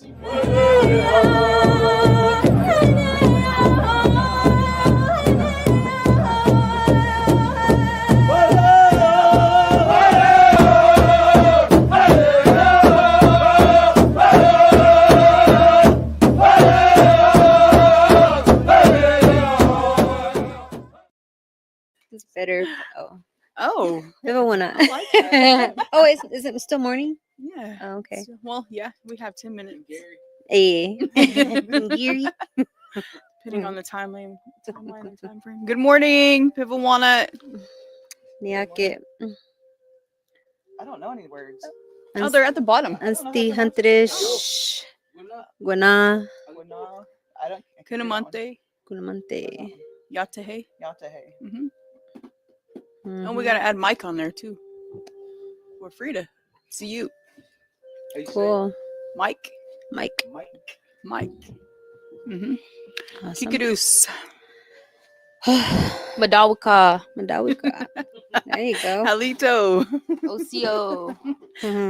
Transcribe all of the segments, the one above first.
It's better. Oh, Wanna. I like that. Oh, is it still morning? Yeah. Oh, okay. Well, yeah, we have 10 minutes. Hey. Geary. Depending on the timeline and time frame. Good morning, Pivawana. Niake. I don't know any words. Oh, they're at the bottom. Ansti Hunterish. Guana. I don't. Kunamante, Kunamante. Yatehe. Yatehe. Mm-hmm. And we got to add Mike on there, too. We're free to see you. Cool. Mike. Awesome. Kikadus. Madawaka. There you go. Halito. Ocio.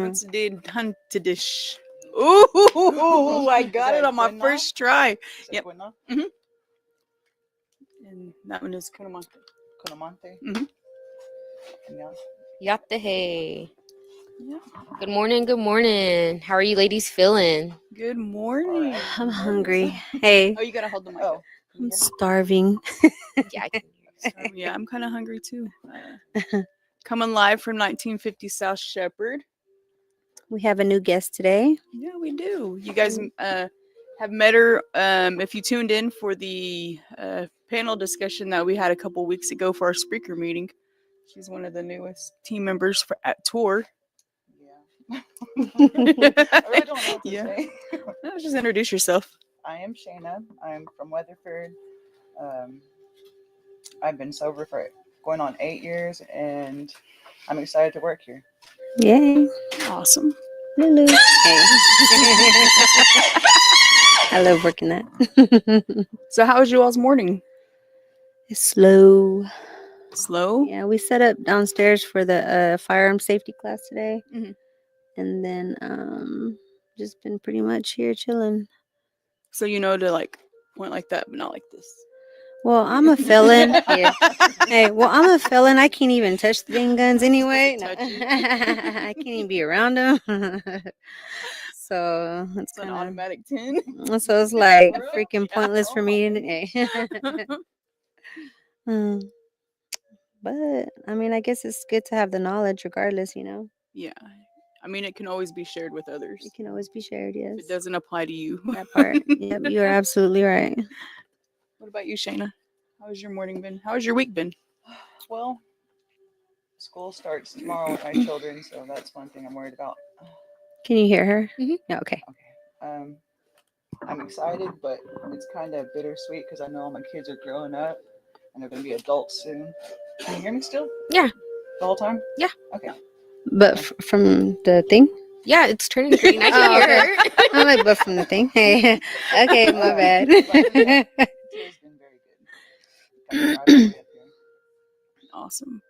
What's did Huntedish? Ooh, I got it on my first try. Yep. Mm-hmm. And that one is Kunamante. Mm-hmm. Yatehe. Yeah. Good morning. How are you ladies feeling? Good morning. I'm hungry. Hey. Oh, you gotta hold the mic. Oh, I'm starving. Yeah, I can Yeah, I'm kind of hungry too. Coming live from 1950 South Shepherd. We have a new guest today. Yeah, we do. You guys have met her. If you tuned in for the panel discussion that we had a couple weeks ago for our speaker meeting, she's one of the newest team members at Tour. Yeah. I really don't know what to say. No, just introduce yourself. I am Shayna. I'm from Weatherford. I've been sober for going on 8 years, and I'm excited to work here. Yay. Awesome. Lulu. Hey. I love working that. So how was you all's morning? It's slow. Slow? Yeah, we set up downstairs for the firearm safety class today. Mm-hmm. And then just been pretty much here chilling. So you know to like point like that, but not like this. Well, I'm a felon. Yeah. Hey, well, I'm a felon. I can't even touch the dang guns anyway. No. I can't even be around them. So it's an automatic 10. So it's like freaking pointless for me. But I mean, I guess it's good to have the knowledge, regardless. Yeah. I mean, it can always be shared with others. It can always be shared. Yes. If it doesn't apply to you. That part. Yep, you are absolutely right. What about you, Shayna? How has your morning been? How has your week been? Well, school starts tomorrow with my children, so that's one thing I'm worried about. Can you hear her? Mm-hmm. Yeah. Okay. I'm excited, but it's kind of bittersweet because I know all my kids are growing up and they're going to be adults soon. Can you hear me still? Yeah. The whole time? Yeah. Okay. But from the thing? Yeah, it's turning green. I can hear her. I'm like, but from the thing. Hey. Okay, my bad. Today's been very good. Got me right away up here. Awesome.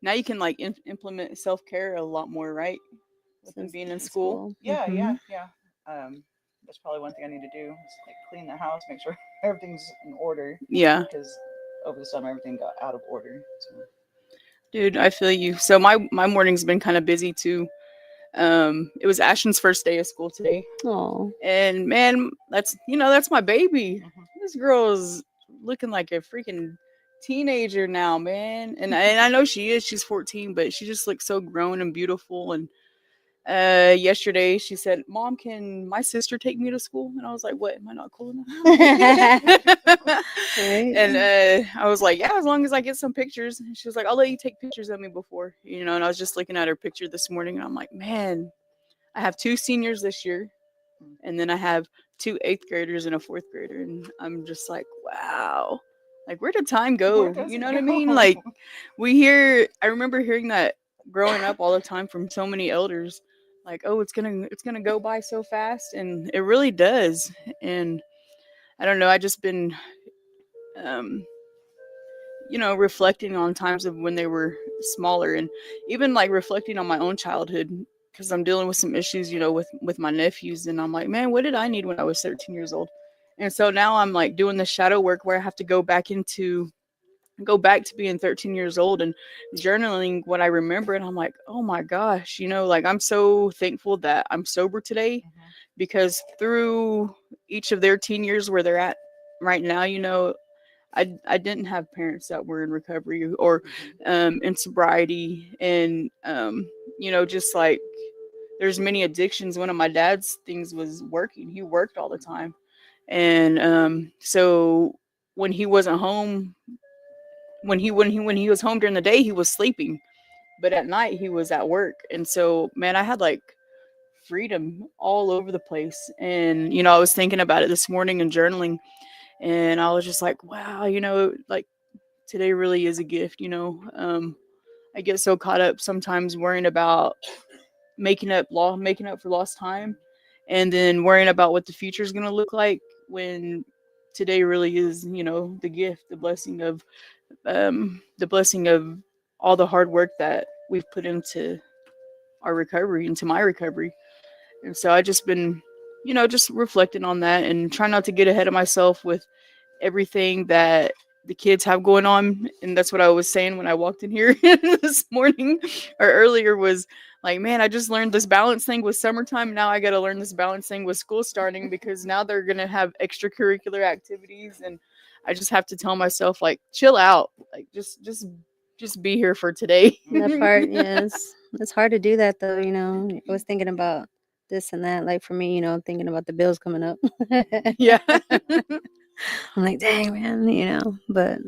Now you can like implement self-care a lot more, right? With them being in school. Yeah. That's probably one thing I need to do is like clean the house, make sure everything's in order. Yeah. Because over the summer everything got out of order. So. Dude, I feel you. So my morning's been kind of busy too. It was Ashton's first day of school today. Oh. And man, that's my baby. Mm-hmm. This girl is looking like a freaking teenager now, man. And I know she is. She's 14, but she just looks so grown and beautiful. And yesterday she said, "Mom, can my sister take me to school?" And I was like, "What? Am I not cool enough?" Right. And I was like, "Yeah, as long as I get some pictures." And she was like, "I'll let you take pictures of me before." And I was just looking at her picture this morning, and I'm like, man, I have 2 seniors this year, and then I have 2 8th graders and a 4th grader, and I'm just like, wow, like where did time go? You know what I mean? Like I remember hearing that growing up all the time from so many elders, like, oh, it's gonna go by so fast, and it really does. And I don't know, I just been reflecting on times of when they were smaller, and even like reflecting on my own childhood. because I'm dealing with some issues, with my nephews, and I'm like, man, what did I need when I was 13 years old? And so now I'm like doing the shadow work where I have to go back to being 13 years old and journaling what I remember, and I'm like, oh my gosh, like I'm so thankful that I'm sober today, because through each of their teen years where they're at right now, I didn't have parents that were in recovery or in sobriety, and just like there's many addictions. One of my dad's things was working. He worked all the time, and so when he wasn't home, when he was home during the day, he was sleeping, but at night he was at work. And so, man, I had like freedom all over the place. And I was thinking about it this morning and journaling, and I was just like, wow, like today really is a gift. I get so caught up sometimes worrying about making up for lost time, and then worrying about what the future is going to look like, when today really is, the gift, the blessing of all the hard work that we've put into our recovery, into my recovery. And so I just been, just reflecting on that and trying not to get ahead of myself with everything that the kids have going on. And that's what I was saying when I walked in here this morning or earlier, was like, man, I just learned this balance thing with summertime. Now I got to learn this balance thing with school starting, because now they're going to have extracurricular activities, and I just have to tell myself, like, chill out, like just be here for today. That part, yes. It's hard to do that though, I was thinking about this and that. Like for me, thinking about the bills coming up. Yeah. I'm like, dang, man, but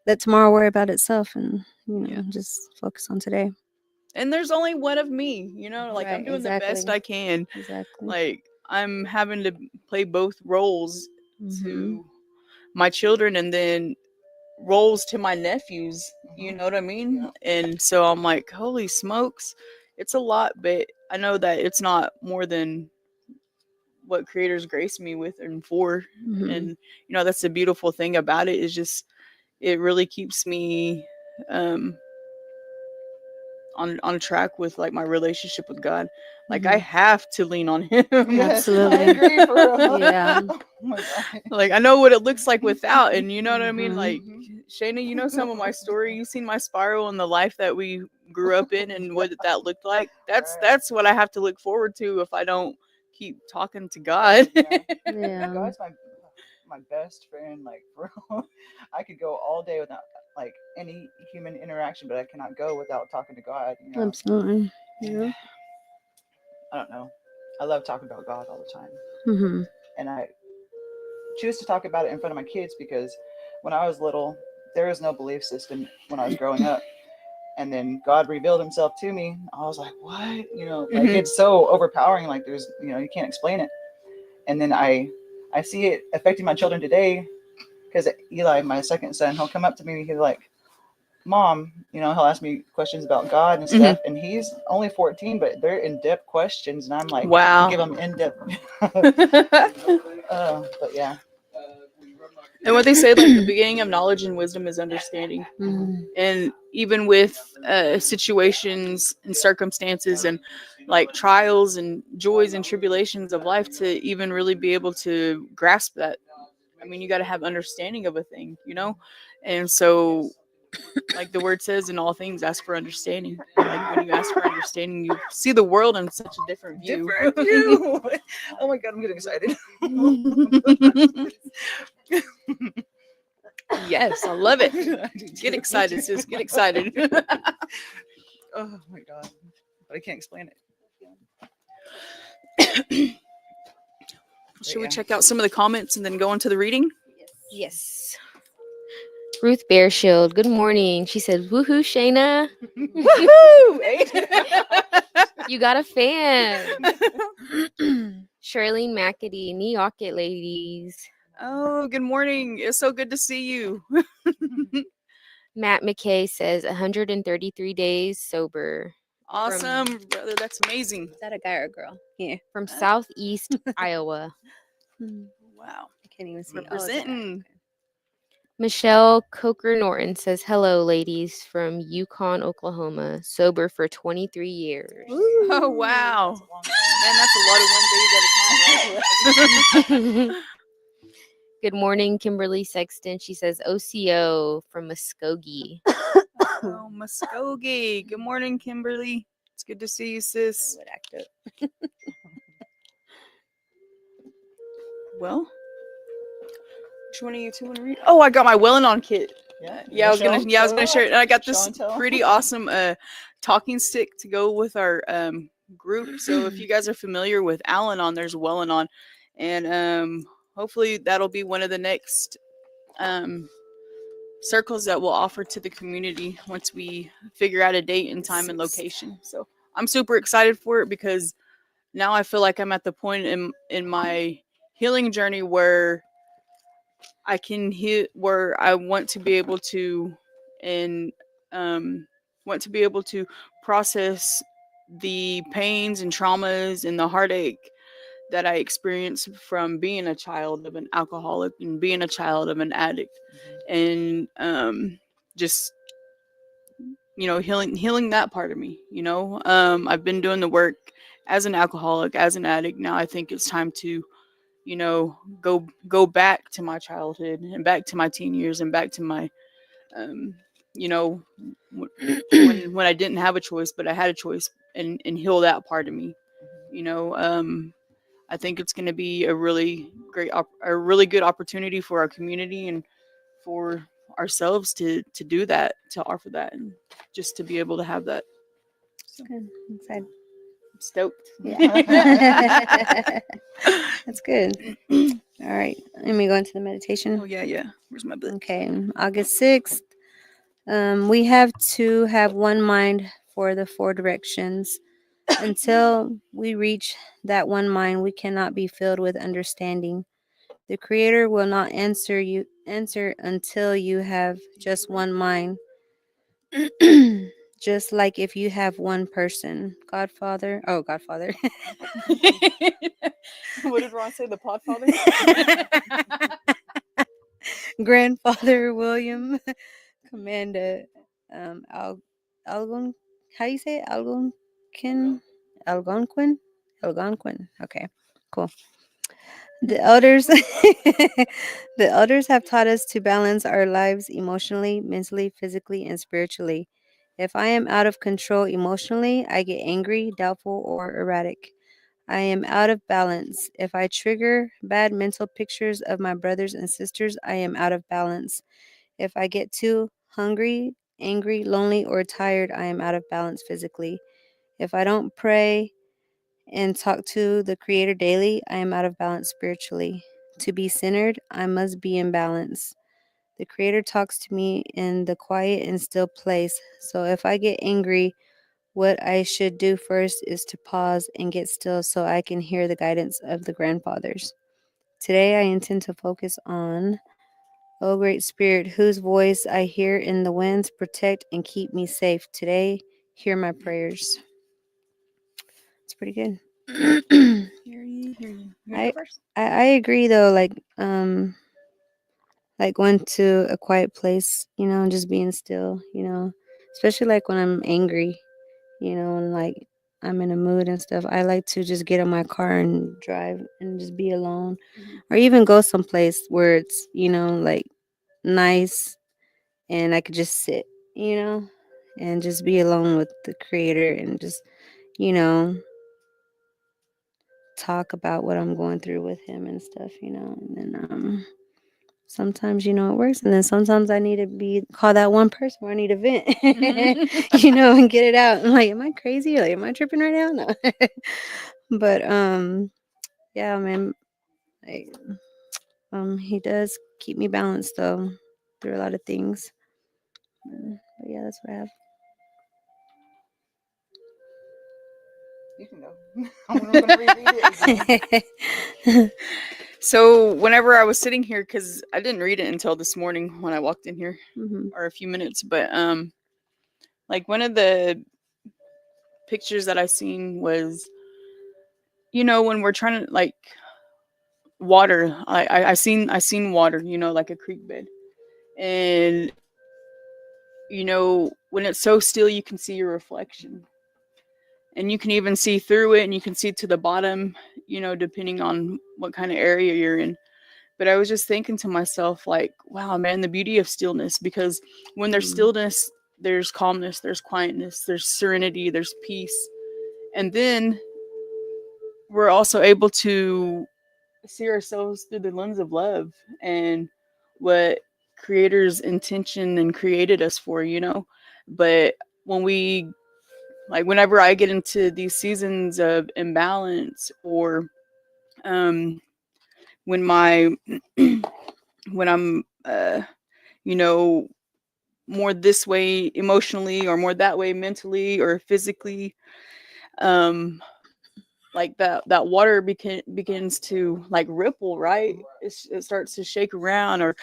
let tomorrow worry about itself, and, just focus on today. And there's only one of me, like I'm Right, doing the best exactly. I can. Exactly. Like I'm having to play both roles Mhm. to my children, and then roles to my nephews, you know what I mean? Yeah. And so I'm like, holy smokes, it's a lot, but I know that it's not more than what creators graced me with and for. Mhm. And that's the beautiful thing about it, is just it really keeps me on track with like my relationship with God. Like I have to lean on him. Absolutely. I agree, for real. Yeah. Oh my God. Like I know what it looks like without, and you know what I mean? Mhm. Like Shayna, some of my story, you've seen my spiral and the life that we grew up in and what that looked like. That's what I have to look forward to if I don't keep talking to God. Yeah. Yeah. God's my best friend. Like, for real. I could go all day without like any human interaction, but I cannot go without talking to God. Absolutely. Yeah. I don't know. I love talking about God all the time, Mhm. and I choose to talk about it in front of my kids because when I was little, there was no belief system when I was growing up. And then God revealed himself to me. I was like, what? Like it's so overpowering. Like there's, you can't explain it. And then I see it affecting my children today, because Eli, my second son, he'll come up to me. He's like, Mom, he'll ask me questions about God and stuff. And he's only 14, but they're in-depth questions. And I'm like, Wow. give him in-depth. But yeah. And what they say, like the beginning of knowledge and wisdom is understanding. Mhm. And even with situations and circumstances and like trials and joys and tribulations of life, to even really be able to grasp that, I mean, you got to have understanding of a thing, And so, like the word says, in all things ask for understanding. Like when you ask for understanding, you see the world in such a different view. Oh my God, I'm getting excited. Yes, I love it. Get excited, sis. Get excited. Oh my God, but I can't explain it. Should we check out some of the comments and then go into the reading? Yes. Ruth Bearshield, good morning. She said, woohoo, Shayna. Woohoo! You got a fan. Charlene McAdee, Neocket ladies. Oh, good morning. It's so good to see you. Matt McKay says 133 days sober. Awesome, brother. That's amazing. Is that a guy or a girl? Yeah. From Southeast Iowa. Wow. I can't even see. Representing. Michelle Coker Norton says, "Hello, ladies from Yukon, Oklahoma. Sober for 23 years." Oh wow, That's a long man, that's a lot of one days at a time. Right? Good morning, Kimberly Sexton. She says, "OCO from Muskogee." Oh, Muskogee. Good morning, Kimberly. It's good to see you, sis. Would act up. Well, which one of you two want to read? Oh, I got my Well-and-On kit. Yeah, Yeah, I was gonna share it. And I got Show this and tell. pretty awesome talking stick to go with our group. So if you guys are familiar with Al-Anon, there's Well-and-On, and hopefully that'll be one of the next circles that we'll offer to the community once we figure out a date and time and location. So I'm super excited for it because now I feel like I'm at the point in my healing journey where I can hit where I want to be able to and want to be able to process the pains and traumas and the heartache that I experienced from being a child of an alcoholic and being a child of an addict, and just healing that part of me. I've been doing the work as an alcoholic, as an addict. Now I think it's time to go back to my childhood and back to my teen years and back to my you know when I didn't have a choice but I had a choice, and heal that part of me. I think it's going to be a really good opportunity for our community and for ourselves to do that, to offer that, and just to be able to have that. So, Good. I'm excited. I'm stoked. Yeah. That's good. All right. Let me go into the meditation. Oh yeah. Where's my book? Okay. August 6th. We have to have one mind for the four directions. Until we reach that one mind, we cannot be filled with understanding. The Creator will not answer until you have just one mind. Just like if you have one person, Godfather. Godfather. What did Ron say? The Podfather? Grandfather William Commanda Algon. How do you say it? Algonquin. Okay, cool. The elders the elders have taught us to balance our lives emotionally, mentally, physically, and spiritually. If I am out of control emotionally, I get angry, doubtful, or erratic. I am out of balance. If I trigger bad mental pictures of my brothers and sisters, I am out of balance. If I get too hungry, angry, lonely, or tired, I am out of balance physically. If I don't pray and talk to the Creator daily, I am out of balance spiritually. To be centered, I must be in balance. The Creator talks to me in the quiet and still place. So if I get angry, what I should do first is to pause and get still so I can hear the guidance of the grandfathers. Today, I intend to focus on, O Great Spirit, whose voice I hear in the winds, protect and keep me safe. Today, hear my prayers. It's pretty good. Hear you. I agree though, like going to a quiet place, and just being still, especially like when I'm angry, and like I'm in a mood and stuff. I like to just get in my car and drive and just be alone, or even go someplace where it's, like nice, and I could just sit, and just be alone with the Creator and just, you know, talk about what I'm going through with Him and stuff, and then sometimes, it works, and then sometimes I need to call that one person where I need to vent, and get it out. I'm like, am I crazy? Like, am I tripping right now? No. But yeah, man, like, He does keep me balanced though through a lot of things. But yeah, that's what I have. You can go. I'm going to reread it. So whenever I was sitting here, because I didn't read it until this morning when I walked in here, Mhm. or a few minutes, but like one of the pictures that I seen was, when we're trying to water. I seen water, like a creek bed, And you know, when it's so still, you can see your reflection, and you can even see through it, and you can see to the bottom, you know, depending on what kind of area you're in. But I was just thinking to myself, like, wow, man, the beauty of stillness, because when there's stillness, there's calmness, there's quietness, there's serenity, there's peace. And then we're also able to see ourselves through the lens of love and what creator's intention and created us for, you know. But when we, like, whenever I get into these seasons of imbalance, or when my when I'm you know, more this way emotionally, or more that way mentally or physically, um like that water begins to like ripple, right? It starts to shake around, or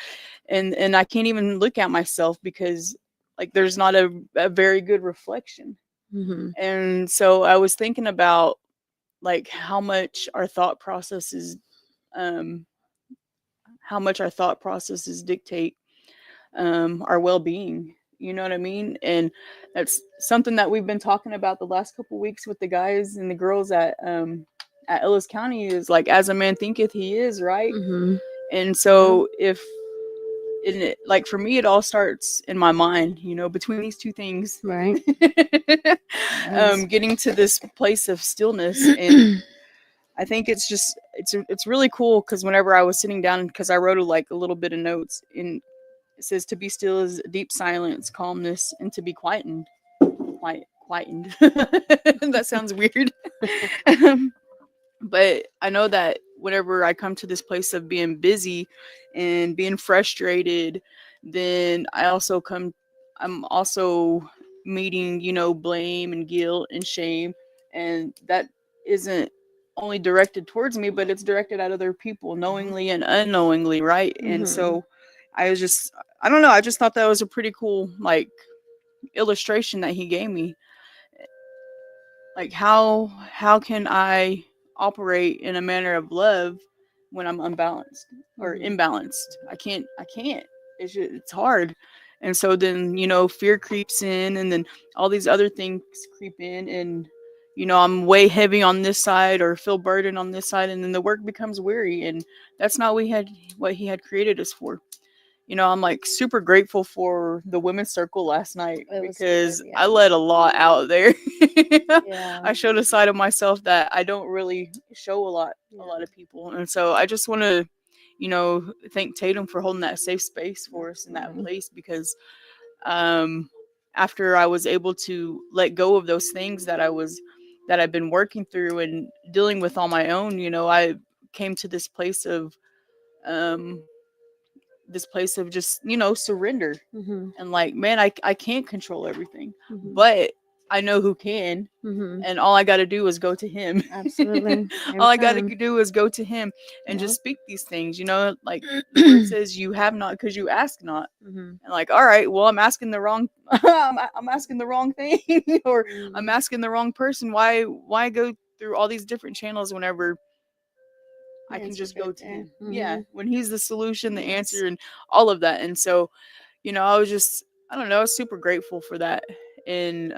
and I can't even look at myself, because like there's not a very good reflection. Mm-hmm. And so I was thinking about like um how much our thought processes dictate our well-being, you know what I mean? And that's something that we've been talking about the last couple weeks with the guys and the girls at Ellis County, is like, as a man thinketh he is, right? Mm-hmm. And so if it, like, for me, it all starts in my mind, you know, between these two things. Right. Yes. Getting to this place of stillness. And I think it's just it's really cool, because whenever I was sitting down, because I wrote a little bit of notes, and it says to be still is deep silence, calmness, and to be quietened. Quietened. That sounds weird. But I know that whenever I come to this place of being busy and being frustrated, then I'm also meeting, you know, blame and guilt and shame. And that isn't only directed towards me, but it's directed at other people, knowingly and unknowingly, right? And Mhm. so I don't know, I just thought that was a pretty cool, like, illustration that he gave me. Like, how can I operate in a manner of love when I'm unbalanced or Mhm. imbalanced? I can't. It's hard. And so then, you know, fear creeps in, and then all these other things creep in, and you know, I'm way heavy on this side, or feel burdened on this side, and then the work becomes weary, and that's not what he had created us for. You know, I'm like super grateful for the women's circle last night, It was so because good, I yeah. let a lot out there. Yeah. I showed a side of myself that I don't really show a lot Yeah. of people. And so I just want to, you know, thank Tatum for holding that safe space for us in that Absolutely. place, because um after I was able to let go of those things that I've been working through and dealing with on my own, you know, I came to um this place of just, you know, surrender. Mhm. And like, man, I can't control everything, Mhm. but I know who can. Mhm. And all I got to do is go to him. Absolutely. Every All I got to time. do is go to him and Yep. just speak these things, you know, like the word says, you have not because you ask not. Mhm. And like, all right, well, I'm asking the wrong I'm asking the wrong thing, or I'm Mhm. asking the wrong person. Why go through all these different channels whenever The I can answer's just right go to there. him? Yeah, Mhm. when he's the solution, the Yes. answer, and all of that. And so, you know, I was just, I don't know, I was super grateful for that. And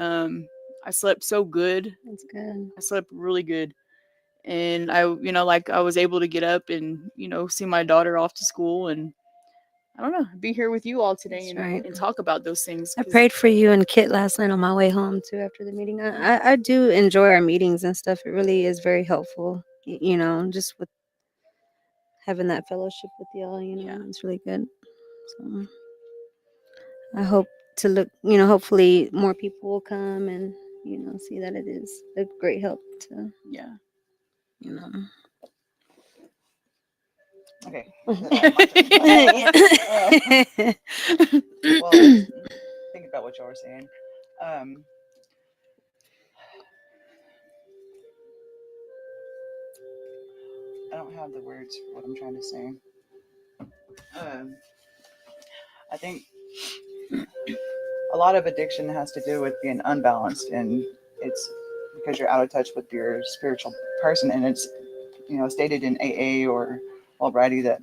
I slept so good. That's good. I slept really good. And I, you know, like, I was able to get up and, you know, see my daughter off to school, and I don't know, be here with you all today, That's right. and talk about those things. I 'Cause prayed for you and Kit last night on my way home too after the meeting. I do enjoy our meetings and stuff. It really is very helpful. You know, just with having that fellowship with y'all, you know, Yeah. it's really good. So I hope to look, you know, hopefully more people will come and, you know, see that it is a great help to, Yeah. you know. Okay. Is it my turn? Well, think about what y'all were saying. I don't have the words for what I'm trying to say. I think a lot of addiction has to do with being unbalanced, and it's because you're out of touch with your spiritual person. And it's, you know, stated in AA or Albrighty that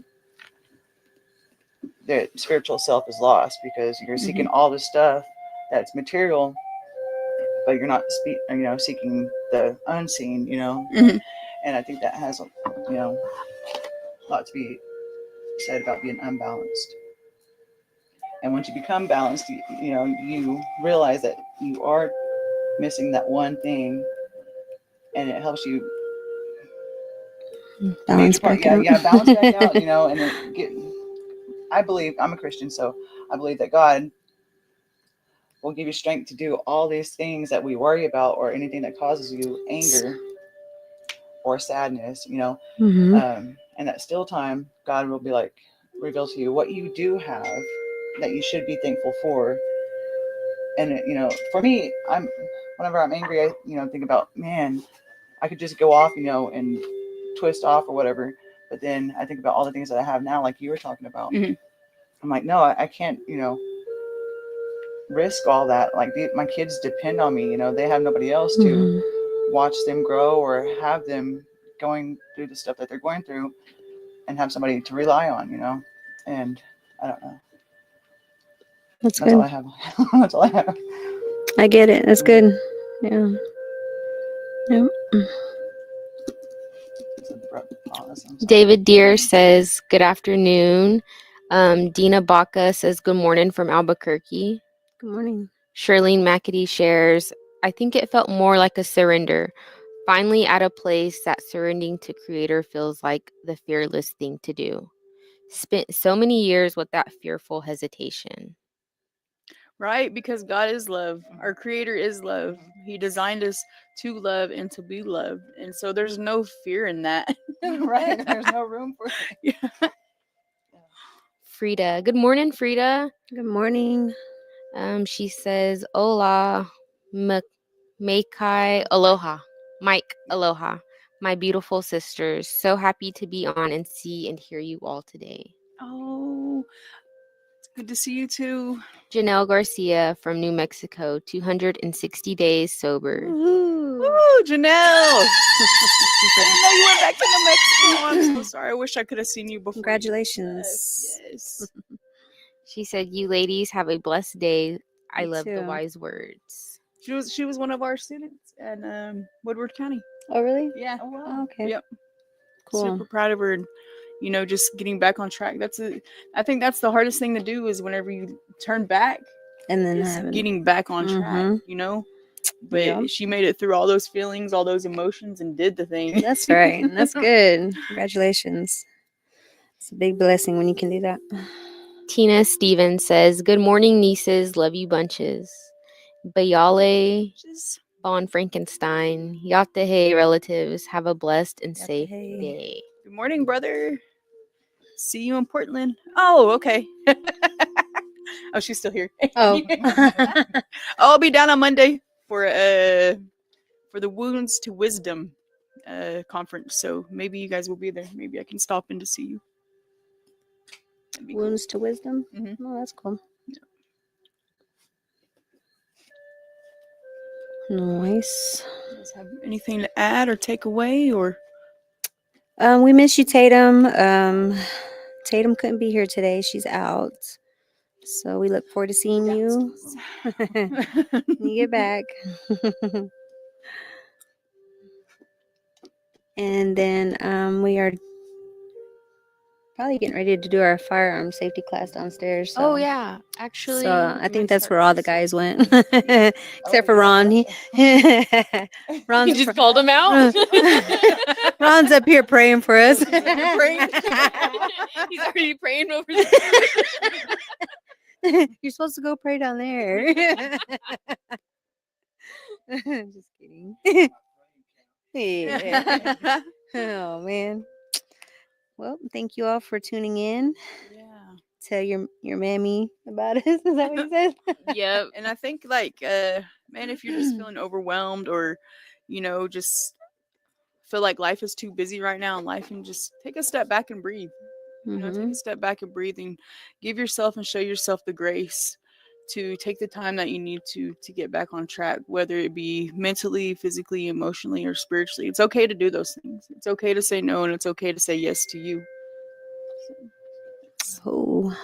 the spiritual self is lost because you're seeking all this stuff that's material, but you're not seeking the unseen, Mhm. And I think that has a lot to be said about being unbalanced. And once you become balanced, you realize that you are missing that one thing, and it helps you Balance back out. balance back out, and then I believe, I'm a Christian, so I believe that God will give you strength to do all these things that we worry about, or anything that causes you anger or sadness, Mhm. and that still time, God will be like, reveal to you what you do have that you should be thankful for. And for me, whenever I'm angry, I think about, man, I could just go off, and twist off or whatever. But then I think about all the things that I have now, like you were talking about. Mhm. I'm like, no, I can't, risk all that. Like my kids depend on me. They have nobody else to Mhm. watch them grow or have them going through the stuff that they're going through, and have somebody to rely on. And I don't know. That's That's all I good. have. That's all I have. I get it. That's good. Yeah. Yep. Pause. I'm sorry. David Deere says, good afternoon. Dina Baca says, good morning from Albuquerque. Good morning. Shirlene McAdee shares, I think it felt more like a surrender. Finally at a place that surrendering to Creator feels like the fearless thing to do. Spent so many years with that fearful hesitation. Right? Because God is love. Our Creator is love. He designed us to love and to be loved. And so there's no fear in that. Right. There's no room for it. Yeah. Frida, good morning, Frida. Good morning. She says, hola, Maikai, aloha. Mike, aloha. My beautiful sisters, so happy to be on and see and hear you all today. Oh, it's good to see you too. Janelle Garcia from New Mexico, 260 days sober. Woohoo. Woo, Janelle. I didn't know you went back to New Mexico. I'm so sorry. I wish I could have seen you before. Congratulations. Yes. She said, you ladies have a blessed day. I You love the too. wise words. She was one of our students at Woodward County. Oh, really? Yeah. Oh, wow. Oh, okay. Yep. Cool. Super proud of her. And, just getting back on track. I think that's the hardest thing to do is whenever you turn back, And then is having getting back on track, But Yeah. she made it through all those feelings, all those emotions, and did the thing. That's right. That's good. Congratulations. It's a big blessing when you can do that. Tina Stevens says, good morning, nieces. Love you bunches. Bayale Just Bon Frankenstein. Yatehe relatives. Have a blessed and safe Yatehe. day. good morning, brother. See you in Portland. Oh, okay. Oh, she's still here. Oh. I'll be down on Monday for the Wounds to Wisdom conference. So maybe you guys will be there. Maybe I can stop in to see you. That'd be cool. Wounds to wisdom. Mhm. Oh, that's cool. Nice. You guys have anything to add or take away or? We miss you, Tatum. Tatum couldn't be here today. She's out. So we look forward to seeing you when you get back. And then we are probably getting ready to do our firearm safety class downstairs. So. Oh, yeah. Actually, So I we think might that's start where all the pretty guys soon. went, except for Ron. you Ron's just called him out. Ron's up here praying for us. Praying. He's already praying over there. You're supposed to go pray down there. Just kidding. Yeah. Oh man. Well, thank you all for tuning in. Yeah. Tell your mammy about us. Is that what you said? Yep. And I think man, if you're just feeling overwhelmed or, just feel like life is too busy right now in life, and just take a step back and breathe. Take a step back and breathe and give yourself and show yourself the grace to take the time that you need to get back on track, whether it be mentally, physically, emotionally, or spiritually. It's okay to do those things. It's okay to say no, and it's okay to say yes to you. So, Oh,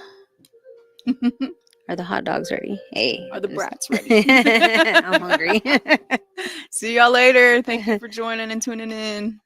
are the hot dogs ready? Hey, Are the I'm brats just- ready? I'm hungry. See y'all later. Thank you for joining and tuning in.